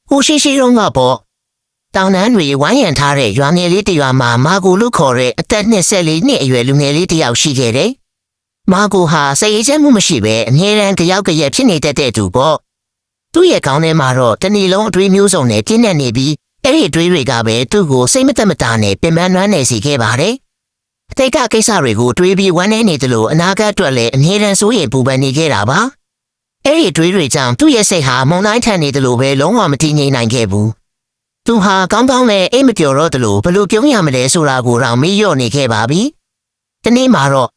ဟိုရှိရှိတော့ငါပေါ့တောင်တန်းတွေဝိုင်းရန်ထားတဲ့ရွာငယ်လေးတစ်ရွာမှာမာကိုလို့ခေါ်တဲ့အသက်24နှစ်အရွယ်လူငယ်လေးတစ်ယောက်ရှိခဲ့တယ်။မာကိုဟာစိတ်အေးချမ်းမှုမရှိဘဲအမြဲတမ်းကြောက်ကြက်ဖြစ်နေတတ်တဲ့သူပေါ့။သူ့ရဲ့ခေါင်းထဲမှာတော့တနေ့လုံးအတွေးမျိုးစုံနဲ့ပြင်းနေနေပြီးအဲ့ဒီအတွေးတွေကပဲသူ့ကိုစိတ်မသက်မတာနဲ့ပင်ပန်းနွမ်းနေစေခဲ့ပါတယ်။အတိတ်ကကိစ္စတွေကိုတွေးပြီးဝမ်းနည်းနေသလိုအနာဂတ်အတွက်လည်းအမြဲတမ်းစိုးရိမ်ပူပန်နေခဲ့တာပါ။အဲ့ဒီအတွေးတွေကြောင့်သူ့ရဲ့စိတ်ဟာမုန်တိုင်းထန်နေသလိုပဲလုံးဝမတည်ငြိမ်နိုင်ခဲ့ဘူး။သူဟာကောင်းကောင်းနဲ့အိမ်မပြောတော့သလိုဘလို့ပြုံးရမလဲဆိုတာကိုတော့မေ့လျော့နေခဲ့ပါပြီ။ဒီနေ့မှာတော့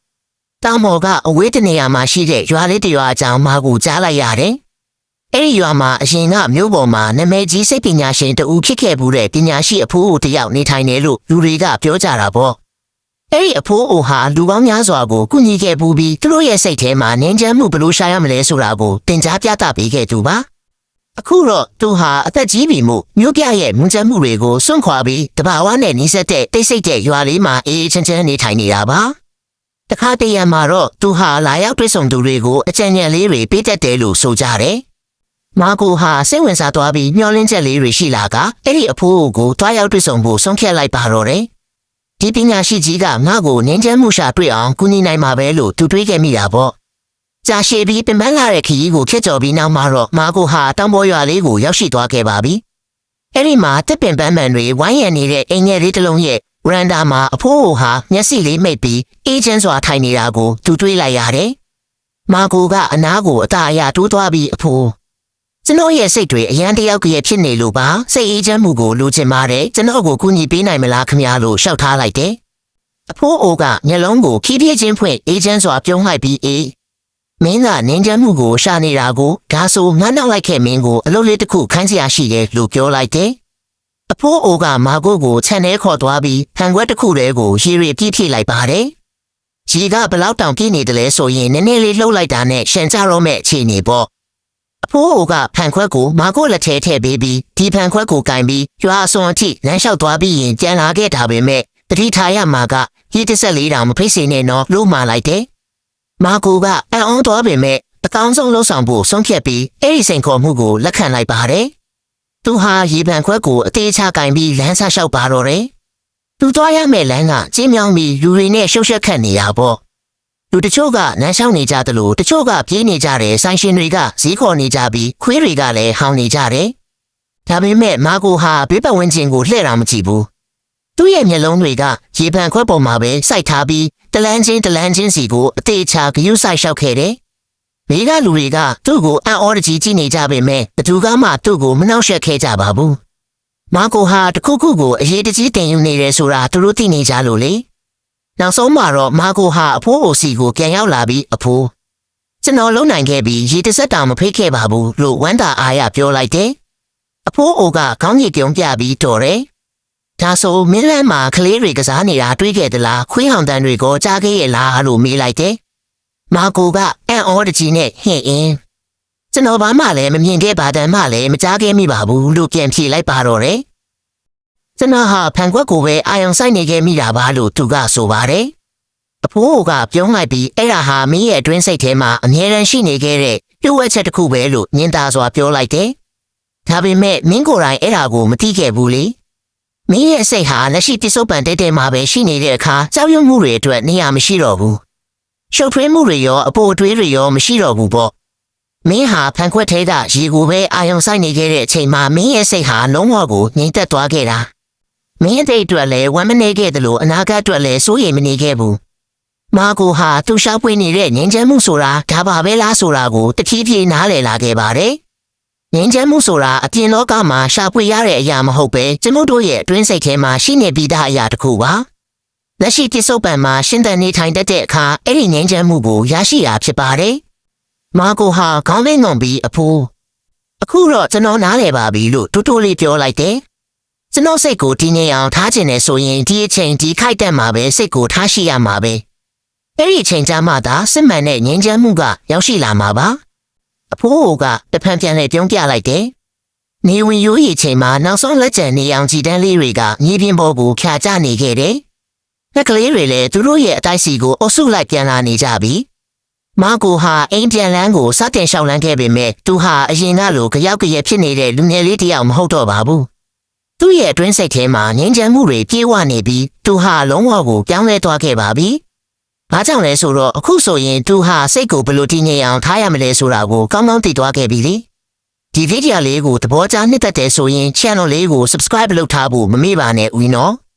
တောင်ပေါ်ကအဝေးတနေရာမှာရှိတဲ့ရွာလေးတစ်ရွာအကြောင်းမာကိုကြားလိုက်ရတယ်။အဲ့ဒီရွာမှာအရင်ကမျိုးပေါ်မှာနာမည်ကြီးစိတ်ပညာရှင်တူဖြစ်ခဲ့ဘူးတဲ့ပညာရှိအဖိုးအိုတစ်ယောက်နေထိုင်တယ်လို့လူတွေကပြောကြတာပေါ့။အဲ့ဒီအဖိုးအိုဟာလူပေါင်းများစွာကိုကုညီခဲ့ပူးပြီးသူတို့ရဲ့စိတ်ထဲမှာနင်းချမ်းမှုဘလို့ရှာရမလဲဆိုတာကိုတင်ကြားပြသပေးခဲ့သူပါ။အခုတော့သူဟာအသက်ကြီးပြီမို့မျိုးပြရဲ့မွန်းချမ်းမှုတွေကိုစွန့်ခွာပြီးတဘာဝနဲ့နီးစပ်တဲ့တိတ်ဆိတ်တဲ့ရွာလေးမှာအေးချမ်းချမ်းနေထိုင်နေတာပါ။တခါတရံမှာတော့သူဟာလာရောက်တွေ့ဆုံသူတွေကိုအကြံဉာဏ်လေးတွေပေးတတ်တယ်လို့ဆိုကြတယ်။မာကိုဟာစိတ်ဝင်စားသွားပြီးမျောလင်းချက်လေးတွေရှိလာကအဲ့ဒီအဖိုးကိုတွားရောက်တွေ့ဆုံဖို့ဆုံးဖြတ်လိုက်ပါတော့တယ်။ဒီပညာရှိကြီးကငါ့ကိုနင်းချမ်းမှုရှာတွေ့အောင်ကူညီနိုင်မှာပဲလို့သူတွေးခဲ့မိတာပေါ့။ကြာရှည်ပြီးပင်ပန်းလာတဲ့ခရီးကိုခက်ကြော်ပြီးနောက်မှာတော့မာကိုဟာတောင်ပေါ်ရွာလေးကိုရောက်ရှိသွားခဲ့ပါပြီ။အဲ့ဒီမှာတက်ပင်ပန်းမှန်တွေဝိုင်းရံနေတဲ့အိမ်ငယ်လေးတစ်လုံးရဲ့ရန်ဒါမှာအဖိုးဟာမျက်စိလေးမိတ်ပြီးအေးချမ်းစွာထိုင်နေတာကိုသူတွေးလိုက်ရတယ်။မာကိုကအနားကိုအသာအရတိုးသွားပြီးအဖိုးကျွန်တော်ရဲ့စိတ်တွေအရန်တယောက်ကြီးဖြစ်နေလို့ပါစိတ်အေးချမ်းမှုကိုလိုချင်ပါတယ်ကျွန်တော်ကိုကူညီပေးနိုင်မလားခင်ဗျာလို့ရှောက်ထားလိုက်တယ်။အဖိုးအိုကမျက်လုံးကိုခီးပြင်းဖွင့်အေးချမ်းစွာပြုံးလိုက်ပြီးအေးမင်းကနင်းချမ်းမှုကိုရှာနေတာကိုဒါဆိုငါနောက်လိုက်ခဲ့မင်းကိုအလုပ်လေးတစ်ခုခိုင်းစရာရှိတယ်လို့ပြောလိုက်တယ်။အဖိုးအိုကမာကိုကိုခြံထဲခေါ်သွားပြီးဟန်ခွက်တစ်ခုတည်းကိုရေရီပြည့်လိုက်ပါတယ်။ရေကဘလောက်တောင်ပြည့်နေတယ်လဲဆိုရင်နည်းနည်းလေးလှုပ်လိုက်တာနဲ့ရှန်ကြတော့မဲ့အခြေအနေပေါ့။အဖိုးအိုကဖန်ခွက်ကိုမာကိုလက်ထဲထည့်ပေးပြီးဒီဖန်ခွက်ကိုကင်ပြီးရွာအစွန်အထိလမ်းလျှောက်သွားပြီးရင်ကြံလာခဲ့တာပဲမဲ့တတိထားရမှာကရေတစ်ဆက်လေးတောင်မဖိတ်စေနဲ့နော်လို့မှာလိုက်တယ်။မာကိုကအံ့ဩသွားပေမဲ့အကောင်းဆုံးလှုပ်ဆောင်ဖို့ဆုံးဖြတ်ပြီးအဲ့ဒီစိန်ခေါ်မှုကိုလက်ခံလိုက်ပါတယ်။သူဟာရေပန်ခွက်ကိုအသေးချကင်ပြီးလမ်းဆလျှောက်ပါတော့တယ်။သူသွားရမယ့်လမ်းကကျင်းမြောင်းပြီးလူတွေနဲ့ရှုပ်ရှက်ခတ်နေတာပေါ့။လူတချို့ကလမ်းလျှောက်နေကြသလိုတချို့ကပြေးနေကြတယ်ဆိုင်ရှင်တွေကဈေးခေါ်နေကြပြီးခွေးတွေကလည်းဟောင်းနေကြတယ်။ဒါပေမဲ့မာကိုဟာဘေးပတ်ဝန်းကျင်ကိုလှည့်တာမကြည့်ဘူး။သူ့ရဲ့မျက်လုံးတွေကရေပန်ခွက်ပေါ်မှာပဲစိုက်ထားပြီးတလန်းချင်းစီကိုအသေးချာဂယုစိုက်လျှောက်ခဲ့တယ်။မိကလူတွေကသူ့ကိုအံ့ဩတကြီးကြည့်နေကြပေမဲ့ဘသူကမှသူ့ကိုမနှောက်ယှက်ခဲ့ကြပါဘူး။မာကိုဟာတခုခုကိုအရေးတကြီးတင်ယူနေတယ်ဆိုတာသူတို့သိနေကြလို့လေ။နောက်ဆုံးမှာတော့မာကိုဟာအဖိုးအိုစီကိုပြန်ရောက်လာပြီးအဖိုးကျွန်တော်လုံနိုင်ခဲ့ပြီးရေတစ်စက်တောင်မဖိတ်ခဲ့ပါဘူးလို့ဝမ်းသာအားရပြောလိုက်တယ်။အဖိုးအိုကခေါင်းရည်ပြုံးပြပြီးတော်တယ်။ဒါဆိုမင်းလန်းမှာကလေးတွေကစားနေတာတွေးခဲ့သလားခွေးဟောင်တန်းတွေကိုကြားခဲ့ရလားလို့မေးလိုက်တယ်။မာကိုကအံ့ဩတကြီးနဲ့ဟင့်အင်းကျွန်တော်ဘာမှလည်းမမြင်ခဲ့ပါတမ်းမှလည်းမကြားခဲ့မိပါဘူးလို့ပြန်ဖြေလိုက်ပါတော့တယ်။ကျွန်တော်ဟာဖန်ခွက်ကိုပဲအာယုံစိုက်နေခဲ့မိတာပါလို့သူကဆိုပါတယ်။အဖိုးကပြုံးလိုက်ပြီးအဲ့ဒါဟာမင်းရဲ့အတွင်းစိတ်ထဲမှာအမြဲတမ်းရှိနေခဲ့တဲ့ပြုတ်ဝက်ချက်တစ်ခုပဲလို့ညင်သားစွာပြောလိုက်တယ်။ဒါပေမဲ့မင်းကိုယ်တိုင်အဲ့ဒါကိုမသိခဲ့ဘူးလေ။မင်းရဲ့စိတ်ဟာလက်ရှိပစ္စုပန်တဲမှာပဲရှိနေတဲ့အခါကြောက်ရွံ့မှုတွေအတွက်နေရာမရှိတော့ဘူး။ရှုပ်ထွေးမှုတွေရောအပိုအတွေးတွေရောမရှိတော့ဘူးပေါ့။မင်းဟာဖန်ခွက်ထဲကရေကိုပဲအာယုံစိုက်နေခဲ့တဲ့အချိန်မှာမင်းရဲ့စိတ်ဟာလုံးဝကိုငြိမ်သက်သွားခဲ့တာ။မင်းတဲ့အတွက်လည်းဝမ်းမနေခဲ့သလိုအနာဂတ်အတွက်လည်းစိုးရိမ်မနေခဲ့ဘူး။မာကိုဟာသူ့ရှောက်ပွေးနေတဲ့ငြိမ်းချမ်းမှုဆိုတာဒါပါပဲလားဆိုတာကိုတဖြည်းဖြည်းနားလည်လာခဲ့ပါတယ်။ငြိမ်းချမ်းမှုဆိုတာအပြင်လောကမှာရှာဖွေရတဲ့အရာမဟုတ်ပဲကျွန်ုပ်တို့ရဲ့အတွင်းစိတ်ထဲမှာရှိနေပြီးသားအရာတစ်ခုပါ။လက်ရှိပစ္စုပန်မှာရှင်းတဲ့နေထိုင်တတ်တဲ့အခါအဲ့ဒီငြိမ်းချမ်းမှုကိုရရှိတာဖြစ်ပါတယ်။မာကိုဟာခေါင်းလေးငုံပြီးအဖိုးအခုတော့ကျွန်တော်နားလည်ပါပြီလို့တိုးလေးပြောလိုက်တယ်။ကျွန်တော်စိတ်ကိုတည်ငြိမ်အောင်ထားခြင်းနဲ့ဆိုရင်ဒီအချိန်ဒီခိုက်တက်မှာပဲစိတ်ကိုထားရှိရမှာပဲ။အဲ့ဒီအချိန်ကျမှသာစစ်မှန်တဲ့ငြိမ်းချမ်းမှုကရောက်ရှိလာမှာပါ။အဖိုးကတဖန်ပြန်လေပြုံးပြလိုက်တယ်။နေဝင်ရိုးရီချိန်မှာနောက်ဆုံးလက်ကျန်နေအောင်ကြည်တန်းလေးတွေကမြေပြင်ပေါ်ကိုဖြာကျနေခဲ့တယ်။လက်ကလေးတွေလည်းသူတို့ရဲ့အတိုက်စီကိုအုပ်စုလိုက်ပြန်လာနေကြပြီ မာကိုဟာအိမ်ပြန်လန်းကိုစတင်လျှောက်လန်းခဲ့ပေမဲ့သူဟာအရင်ကလိုကြောက်ကြရဖြစ်နေတဲ့လူငယ်လေးတစ်ယောက်မဟုတ်တော့ပါဘူး။သူ့ရဲ့အတွင်းစိတ်ထဲမှာငြိမ်းချမ်းမှုတွေပြေဝနေပြီးသူဟာလုံးဝကိုပြောင်းလဲသွားခဲ့ပါပြီ။ဘာကြောင့်လဲဆိုတော့အခုဆိုရင်သူဟာစိတ်ကိုဘယ်လိုတည်ငြိမ်အောင်ထားရမလဲဆိုတာကိုကောင်းကောင်းသိသွားခဲ့ပြီလေ။ဒီဗီဒီယိုလေးကိုသဘောကျနှစ်သက်တယ်ဆိုရင် channel လေးကို subscribe လုပ်ထားဖို့မမေ့ပါနဲ့ဦးနော်။